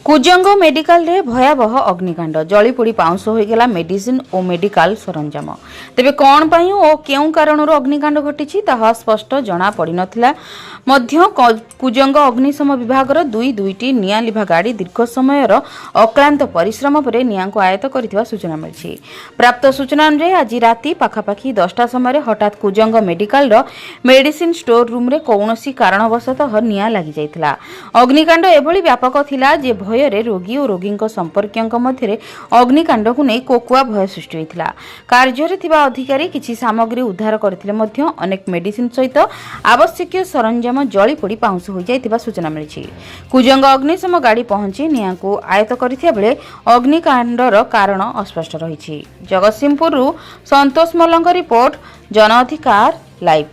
Kujang medical रे भयावह अग्निकांड जलीपोड़ी पाउंस होईगला मेडिसिन और मेडिकल सरंजाम। तेबे कौन पाई और केउ कारणर अग्निकांड घटी ताहा स्पष्ट जना पड़ी नथिला मध्य कुजंग अग्निशम विभागर दुईटी निया लिभा गाड़ी दीर्घ समयर अक्लांत परिश्रम पर निया को आयत्त करथिबा सूचना मिली। प्राप्त सूचना अनुसार आज राति पाखापाखि 10टा समय हठात Kujang medical medicine store room रे कौनसी कारणवशतः निया लागि जाइतिला। अग्निकांड एभली व्यापक थिला जे भୟରେ रोगी और रोगी संपर्क मध्य अग्निकांड को नहीं कोकुआ भय सृष्टि होता। कार्य थिबा अधिकारी किछि सामग्री उद्धार करथिले मध्य अनेक मेडिसिन सहित आवश्यक सरंजाम जली पोड़ी पाउंस हो जाइतिबा सूचना मिली। कुजंग अग्निशम गाड़ी पहुंची निया को आयत्त करथिया बेले अग्निकांडर कारण अस्पष्ट रही। जगतसिंहपुर संतोष मल्लଙ୍କ रिपोर्ट, जन अधिकार लाइव।